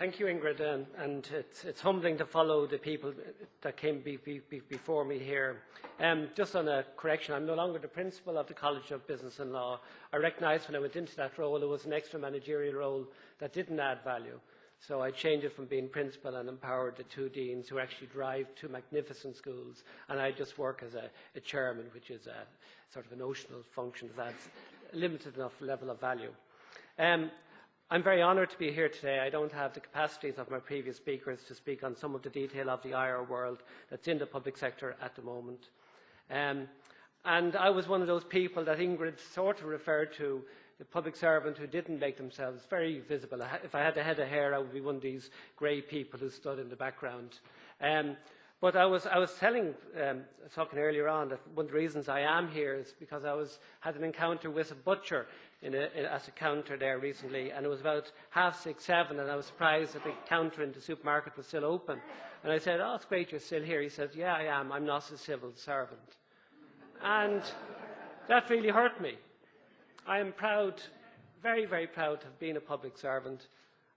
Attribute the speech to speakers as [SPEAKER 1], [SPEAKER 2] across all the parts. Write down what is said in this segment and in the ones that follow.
[SPEAKER 1] Thank you, Ingrid, and it's humbling to follow the people that came before me here. Just on a correction, I'm no longer the principal of the College of Business and Law. I recognised when I went into that role it was an extra managerial role that didn't add value. So I changed it from being principal and empowered the two deans who actually drive two magnificent schools, and I just work as a chairman, which is a sort of a notional function that adds a limited enough level of value. I'm very honoured to be here today. I don't have the capacities of my previous speakers to speak on some of the detail of the IR world that's in the public sector at the moment. And I was one of those people that Ingrid sort of referred to, the public servant who didn't make themselves very visible. If I had a head of hair, I would be one of these grey people who stood in the background. But I was talking earlier on that one of the reasons I am here is because I had an encounter with a butcher at a counter there recently, and it was about 6:30, 7, and I was surprised that the counter in the supermarket was still open. And I said, "Oh, it's great you're still here." He said, "Yeah, I am. I'm not a civil servant." And that really hurt me. I am proud, very, very proud to have been a public servant.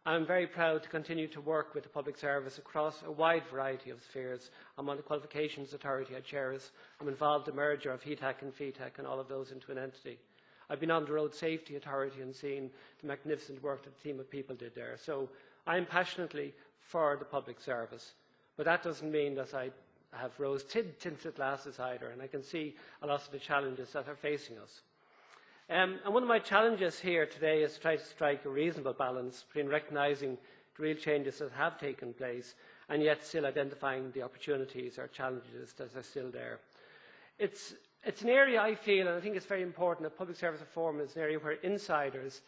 [SPEAKER 1] I'm very proud to continue to work with the public service across a wide variety of spheres. I'm on the Qualifications Authority, I chair it. I'm involved in the merger of HETAC and FETAC and all of those into an entity. I've been on the Road Safety Authority and seen the magnificent work that a team of people did there. So I'm passionately for the public service. But that doesn't mean that I have rose-tinted glasses either, and I can see a lot of the challenges that are facing us. And one of my challenges here today is to try to strike a reasonable balance between recognising the real changes that have taken place and yet still identifying the opportunities or challenges that are still there. It's an area I feel, and I think it's very important, that public service reform is an area where insiders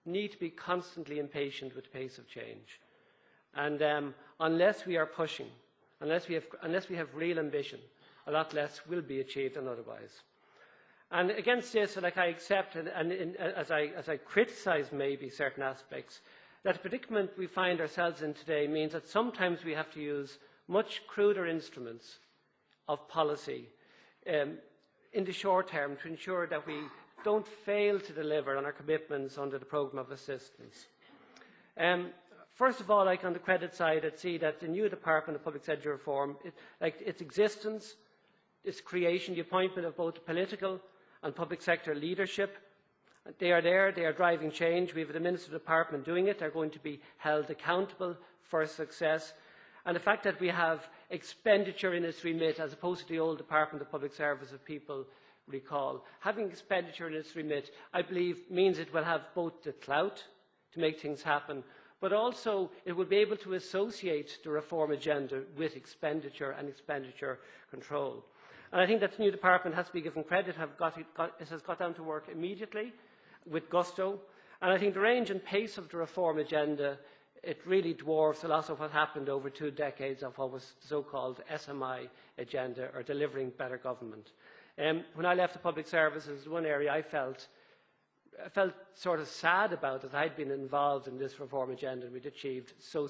[SPEAKER 1] need to be constantly impatient with the pace of change. And unless we are pushing, unless we have real ambition, a lot less will be achieved than otherwise. And against this, I accept, as I criticise maybe certain aspects, that the predicament we find ourselves in today means that sometimes we have to use much cruder instruments of policy in the short term to ensure that we don't fail to deliver on our commitments under the programme of assistance. First of all, like on the credit side, I'd see that the new Department of Public Sector Reform, its existence, its creation, the appointment of both political and public sector leadership, they are there, they are driving change. We have the Minister Department doing it. They're going to be held accountable for success. And the fact that we have expenditure in its remit, as opposed to the old Department of Public Service, if people recall, having expenditure in its remit, I believe, means it will have both the clout to make things happen, but also it will be able to associate the reform agenda with expenditure and expenditure control. And I think that the new department has to be given credit. It has got down to work immediately with gusto. And I think the range and pace of the reform agenda, it really dwarfs a lot of what happened over 2 decades of what was the so-called SMI agenda, or delivering better government. When I left the public services, one area I felt sort of sad about it. I'd been involved in this reform agenda and we'd achieved so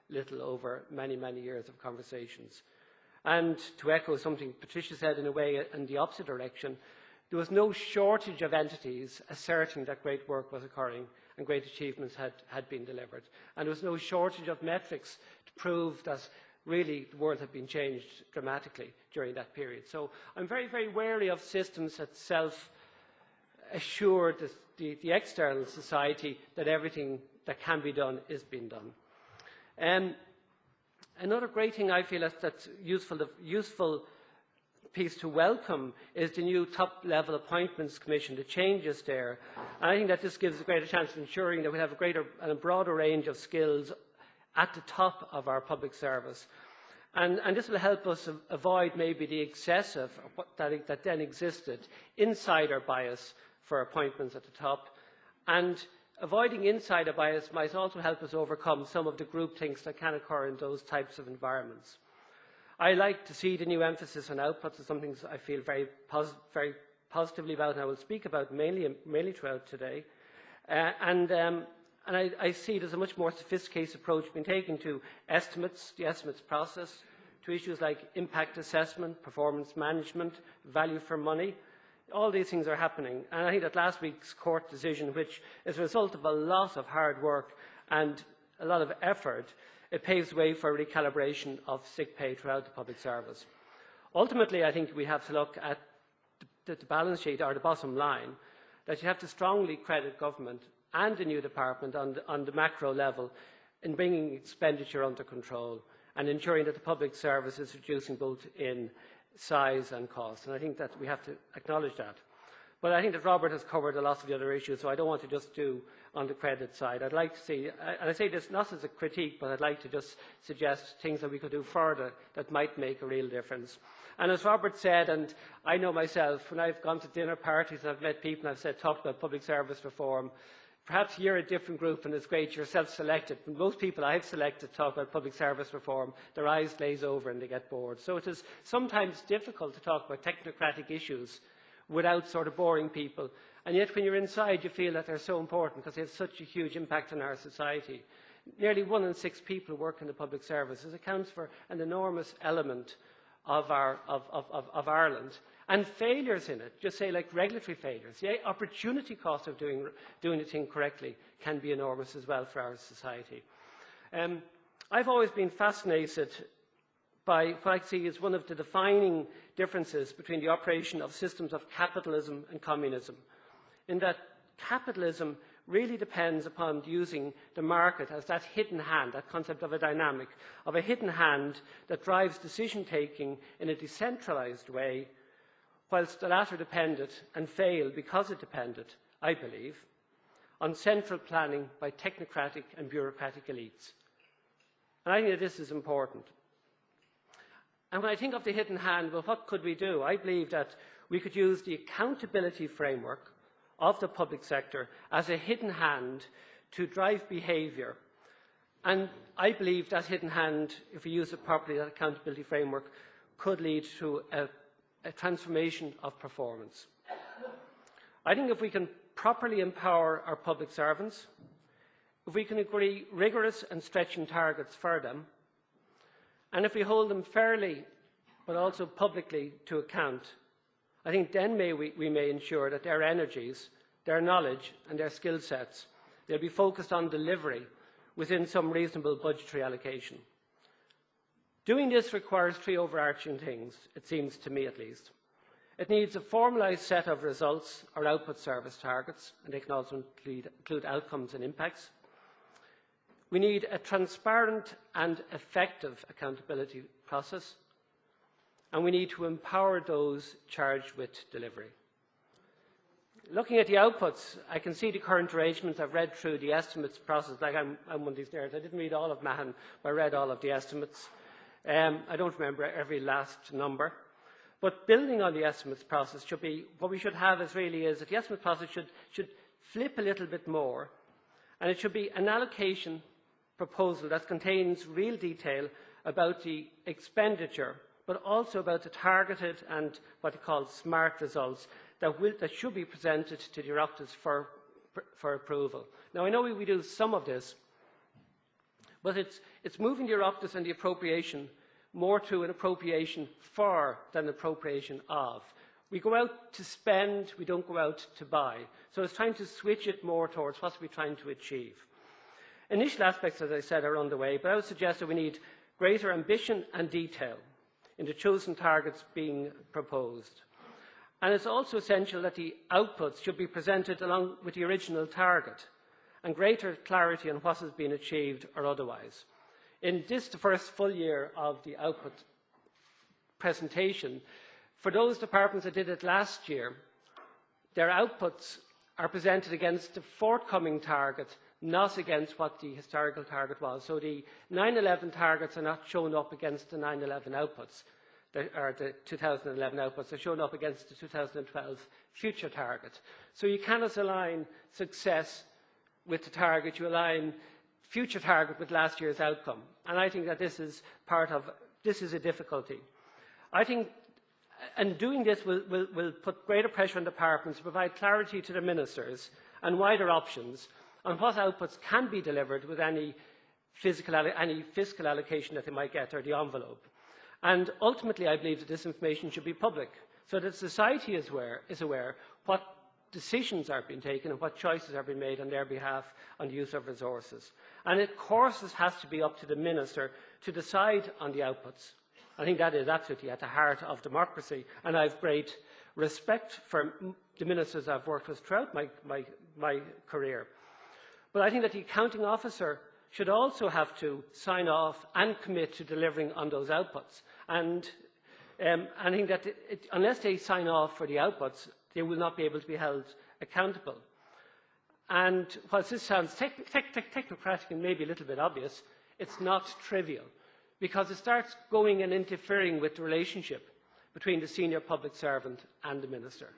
[SPEAKER 1] little over many, many years of conversations. And to echo something Patricia said in a way in the opposite direction, there was no shortage of entities asserting that great work was occurring and great achievements had been delivered. And there was no shortage of metrics to prove that really the world had been changed dramatically during that period. So I'm very, very wary of systems that self-assure the external society that everything that can be done is being done. Another great thing I feel that's useful piece to welcome is the new top-level appointments commission, the changes there. And I think that this gives a greater chance of ensuring that we have a greater and a broader range of skills at the top of our public service. And this will help us avoid maybe the excessive, that then existed, insider bias for appointments at the top. And avoiding insider bias might also help us overcome some of the groupthinks that can occur in those types of environments. I like to see the new emphasis on outputs as something I feel very positively about, and I will speak about mainly throughout today. And I see there's a much more sophisticated approach being taken to estimates, the estimates process, to issues like impact assessment, performance management, value for money. All these things are happening. And I think that last week's court decision, which is a result of a lot of hard work and a lot of effort, it paves the way for recalibration of sick pay throughout the public service. Ultimately, I think we have to look at the balance sheet, or the bottom line, that you have to strongly credit government and the new department on the macro level in bringing expenditure under control and ensuring that the public service is reducing both in size and cost. And I think that we have to acknowledge that. But I think that Robert has covered a lot of the other issues, so I don't want to just do on the credit side. I'd like to see, and I say this not as a critique, but I'd like to just suggest things that we could do further that might make a real difference. And as Robert said, and I know myself, when I've gone to dinner parties and I've met people and I've said, talked about public service reform, perhaps you're a different group and it's great, you're self-selected. But most people I've selected talk about public service reform, their eyes glaze over and they get bored. So it is sometimes difficult to talk about technocratic issues without sort of boring people. And yet when you're inside, you feel that they're so important because they have such a huge impact on our society. Nearly 1 in 6 people who work in the public services accounts for an enormous element of Ireland. And failures in it, just say like regulatory failures, the opportunity cost of doing the thing correctly can be enormous as well for our society. I've always been fascinated by what I see as one of the defining differences between the operation of systems of capitalism and communism, in that capitalism really depends upon using the market as that hidden hand, that concept of a dynamic, of a hidden hand that drives decision-taking in a decentralised way, whilst the latter depended and failed because it depended, I believe, on central planning by technocratic and bureaucratic elites. And I think that this is important. And when I think of the hidden hand, well, what could we do? I believe that we could use the accountability framework of the public sector as a hidden hand to drive behaviour. And I believe that hidden hand, if we use it properly, that accountability framework, could lead to a transformation of performance. I think if we can properly empower our public servants, if we can agree rigorous and stretching targets for them, and if we hold them fairly but also publicly to account, I think then we may ensure that their energies, their knowledge and their skill sets, they'll be focused on delivery within some reasonable budgetary allocation. Doing this requires 3 overarching things, it seems to me at least. It needs a formalised set of results or output service targets, and they can also include outcomes and impacts. We need a transparent and effective accountability process, and we need to empower those charged with delivery. Looking at the outputs, I can see the current arrangements. I've read through the estimates process, like I'm one of these nerds. I didn't read all of Mahon, but I read all of the estimates. I don't remember every last number. But building on the estimates process should be, what we should have is really is that the estimates process should flip a little bit more, and it should be an allocation proposal that contains real detail about the expenditure, but also about the targeted and what they call smart results that should be presented to the Oireachtas for approval. Now, I know we do some of this, but it's moving the Oireachtas and the appropriation more to an appropriation for than appropriation of. We go out to spend, we don't go out to buy. So it's trying to switch it more towards what we're trying to achieve. Initial aspects, as I said, are underway, but I would suggest that we need greater ambition and detail in the chosen targets being proposed. And it's also essential that the outputs should be presented along with the original target and greater clarity on what has been achieved or otherwise. In this, the first full year of the output presentation, for those departments that did it last year, their outputs are presented against the forthcoming target, not against what the historical target was. So the 9/11 targets are not shown up against the 9/11 outputs, or the 2011 outputs. They're shown up against the 2012 future target. So you cannot align success with the target. You align future target with last year's outcome. And I think that this is a difficulty. I think, and doing this will put greater pressure on departments to provide clarity to the ministers and wider options on what outputs can be delivered with any fiscal allocation that they might get, or the envelope. And ultimately, I believe that this information should be public, so that society is aware what decisions are being taken and what choices are being made on their behalf on the use of resources. And of course it has to be up to the Minister to decide on the outputs. I think that is absolutely at the heart of democracy, and I have great respect for the ministers I've worked with throughout my career. But I think that the accounting officer should also have to sign off and commit to delivering on those outputs. And I think that unless they sign off for the outputs, they will not be able to be held accountable. And whilst this sounds technocratic and maybe a little bit obvious, it's not trivial, because it starts going and interfering with the relationship between the senior public servant and the minister.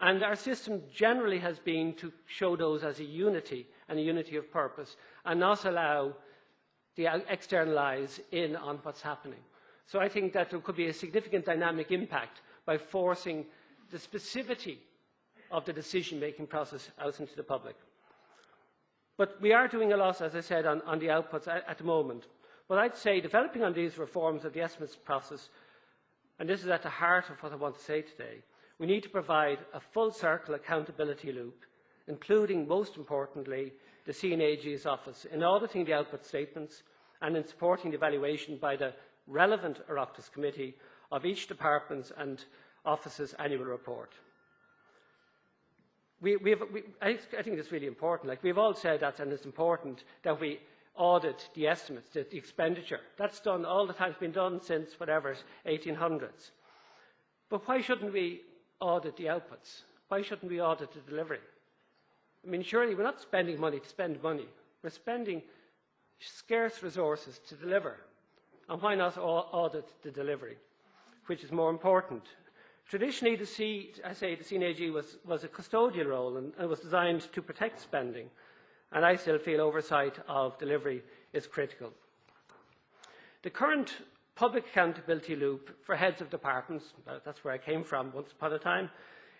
[SPEAKER 1] And our system generally has been to show those as a unity and a unity of purpose, and not allow the external eyes in on what's happening. So I think that there could be a significant dynamic impact by forcing the specificity of the decision-making process out into the public. But we are doing a lot, as I said, on the outputs at the moment. But I'd say developing on these reforms of the estimates process, and this is at the heart of what I want to say today, we need to provide a full-circle accountability loop, including, most importantly, the CNAG's office in auditing the output statements and in supporting the evaluation by the relevant Oireachtas committee of each department's and office's annual report. I think it's really important. Like we've all said that, and it's important that we audit the estimates, the expenditure. That's done all the time. It's been done since whatever, 1800s. But why shouldn't we audit the outputs? Why shouldn't we audit the delivery? I mean, surely we're not spending money to spend money. We're spending scarce resources to deliver. And why not audit the delivery, which is more important? Traditionally, the CNAG was a custodial role and was designed to protect spending. And I still feel oversight of delivery is critical. The current public accountability loop for heads of departments, that's where I came from once upon a time,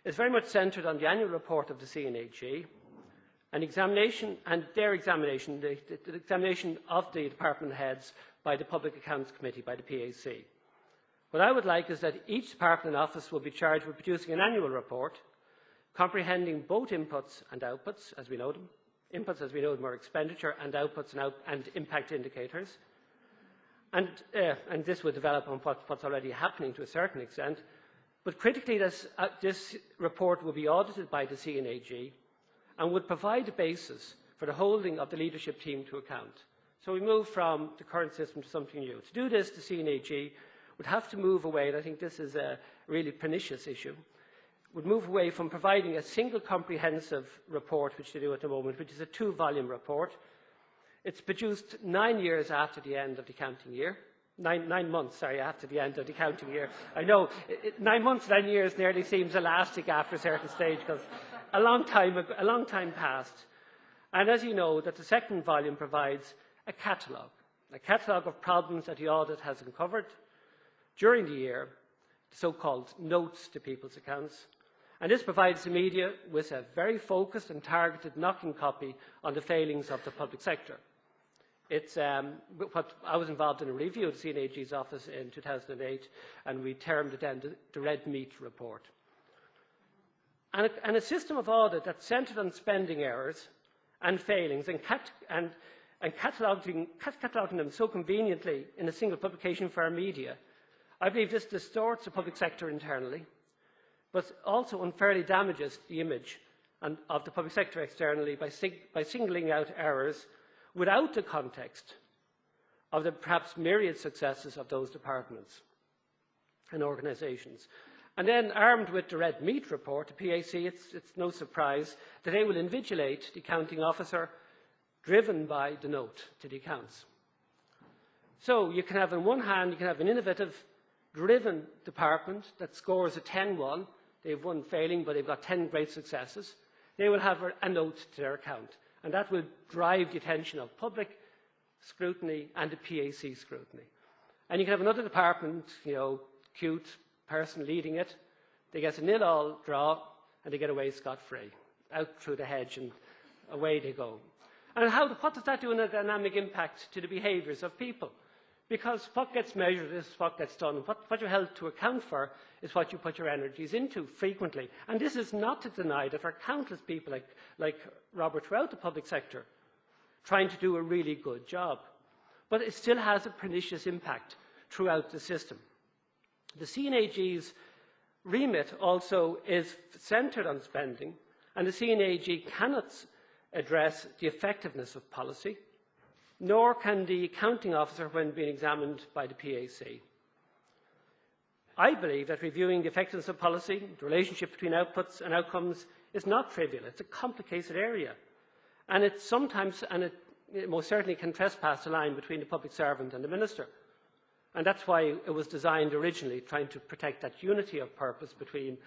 [SPEAKER 1] is very much centred on the annual report of the CNAG, an examination and their examination, the examination of the department heads by the Public Accounts Committee, by the PAC. What I would like is that each department and office will be charged with producing an annual report comprehending both inputs and outputs, as we know them. Inputs, as we know them, are expenditure, and outputs and impact indicators. And this will develop on what's already happening to a certain extent. But critically, this report will be audited by the CNAG and would provide a basis for the holding of the leadership team to account. So we move from the current system to something new. To do this, the CNAG would have to move away, and I think this is a really pernicious issue, would move away from providing a single comprehensive report, which they do at the moment, which is a 2-volume report. It's produced 9 years after the end of the accounting year. 9 months, sorry, after the end of the accounting year. I know, 9 months, 9 years nearly seems elastic after a certain stage, because a long time passed. And as you know, that the second volume provides a catalogue of problems that the audit has uncovered during the year, so-called notes to people's accounts. And this provides the media with a very focused and targeted knocking copy on the failings of the public sector. It's what I was involved in a review of the CNAG's office in 2008, and we termed it then the red meat report. And a system of audit that's centred on spending errors and failings and cataloguing them so conveniently in a single publication for our media, I believe this distorts the public sector internally, but also unfairly damages the image of the public sector externally by singling out errors without the context of the perhaps myriad successes of those departments and organisations. And then, armed with the red meat report, the PAC, it's no surprise that they will invigilate the accounting officer driven by the note to the accounts. So you can have, on one hand, you can have an innovative, driven department that scores a 10-1. They've one failing, but they've got 10 great successes. They will have a note to their account, and that will drive the attention of public scrutiny and the PAC scrutiny. And you can have another department, cute person leading it. They get a 0-0 draw, and they get away scot-free, out through the hedge, and away they go. And what does that do in a dynamic impact to the behaviours of people? Because what gets measured is what gets done. What you're held to account for is what you put your energies into frequently. And this is not to deny that there are countless people like Robert throughout the public sector trying to do a really good job. But it still has a pernicious impact throughout the system. The CNAG's remit also is centred on spending, and the CNAG cannot address the effectiveness of policy, nor can the accounting officer when being examined by the PAC. I believe that reviewing the effectiveness of policy, the relationship between outputs and outcomes, is not trivial. It's a complicated area. And it sometimes, and it most certainly can trespass the line between the public servant and the minister. And that's why it was designed originally, trying to protect that unity of purpose between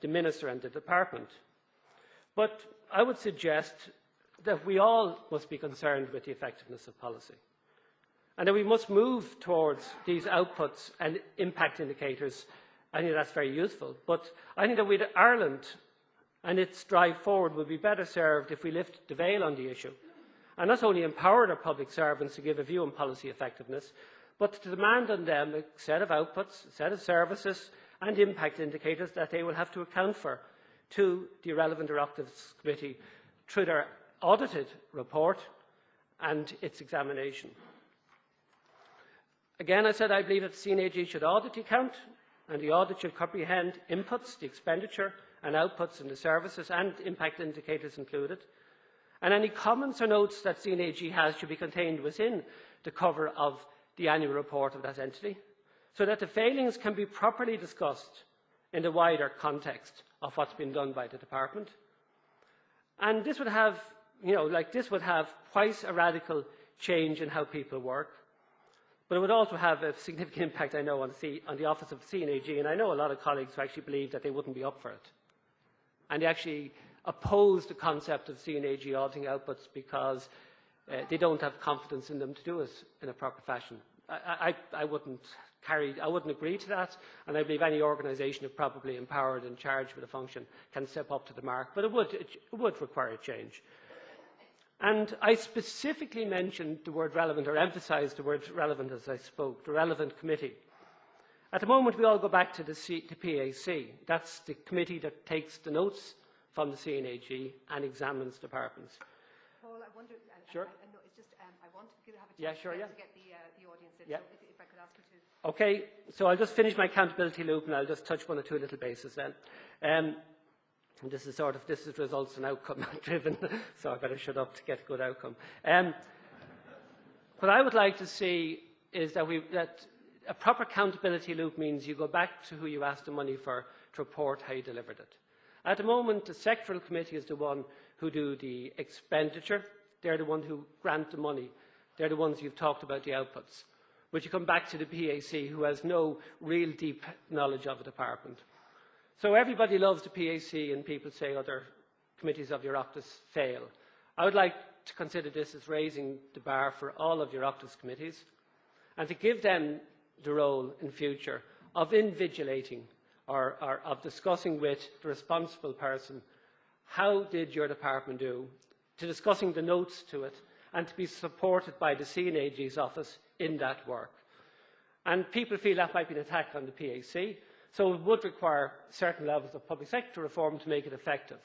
[SPEAKER 1] the minister and the department. But I would suggest that we all must be concerned with the effectiveness of policy, and that we must move towards these outputs and impact indicators. I think that's very useful. But I think that with Ireland and its drive forward would be better served if we lift the veil on the issue and not only empowered our public servants to give a view on policy effectiveness, but to demand on them a set of outputs, a set of services and impact indicators that they will have to account for to the relevant Oireachtas Committee through their audited report and its examination. Again, I said I believe that the CNAG should audit the account, and the audit should comprehend inputs, the expenditure and outputs in the services and impact indicators included. And any comments or notes that CNAG has should be contained within the cover of the annual report of that entity, so that the failings can be properly discussed in the wider context of what's been done by the department. And this would have, this would have quite a radical change in how people work. But it would also have a significant impact, I know, on the office of CNAG, and I know a lot of colleagues who actually believe that they wouldn't be up for it. And they actually oppose the concept of CNAG auditing outputs because they don't have confidence in them to do it in a proper fashion. I wouldn't agree to that, and I believe any organisation who probably empowered and charged with a function can step up to the mark, but it would require a change. And I specifically mentioned the word relevant, or emphasised the word relevant as I spoke, the relevant committee. At the moment, we all go back to the PAC. That's the committee that takes the notes from the CNAG and examines departments.
[SPEAKER 2] Paul, I wonder,
[SPEAKER 1] sure.
[SPEAKER 2] No, it's just, I want to have a chance to get the audience in, so if I could ask you to.
[SPEAKER 1] Okay, so I'll just finish my accountability loop and I'll just touch one or two little bases then. This is results and outcome driven, so I better shut up to get a good outcome. What I would like to see is that a proper accountability loop means you go back to who you asked the money for to report how you delivered it. At the moment, the sectoral committee is the one who do the expenditure. They're the one who grant the money. They're the ones you've talked about the outputs. But you come back to the PAC, who has no real deep knowledge of the department. So everybody loves the PAC, and people say other committees of the Oireachtas fail. I would like to consider this as raising the bar for all of the Oireachtas committees, and to give them the role in future of invigilating or of discussing with the responsible person how did your department do, to discussing the notes to it, and to be supported by the CNAG's office in that work. And people feel that might be an attack on the PAC. So it would require certain levels of public sector reform to make it effective.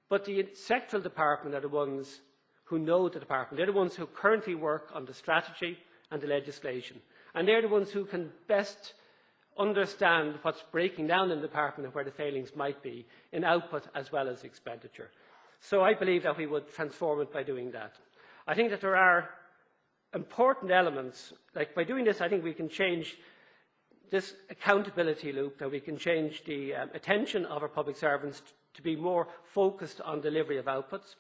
[SPEAKER 1] But the sectoral department are the ones who know the department. They're the ones who currently work on the strategy and the legislation. And they're the ones who can best understand what's breaking down in the department and where the failings might be in output as well as expenditure. So I believe that we would transform it by doing that. I think that there are important elements. Like by doing this, I think we can change this accountability loop, that we can change the attention of our public servants to be more focused on delivery of outputs.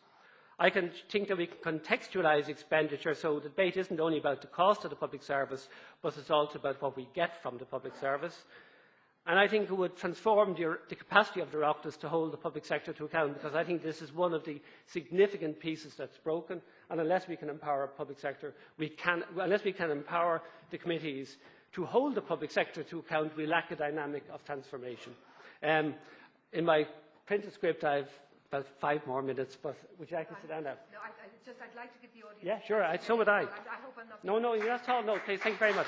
[SPEAKER 1] I can think that we can contextualise expenditure so the debate isn't only about the cost of the public service, but it's also about what we get from the public service. And I think it would transform the capacity of the Oireachtas to hold the public sector to account, because I think this is one of the significant pieces that's broken. And unless we can empower our public sector, unless we can empower the committees to hold the public sector to account, we lack a dynamic of transformation. In my printed script, I have about 5 more minutes, but would you like to sit down now?
[SPEAKER 2] No, It's just I'd like to give the audience...
[SPEAKER 1] Yeah, sure, so would I.
[SPEAKER 2] I hope I'm not...
[SPEAKER 1] No, that's all. No, please, thank you very much.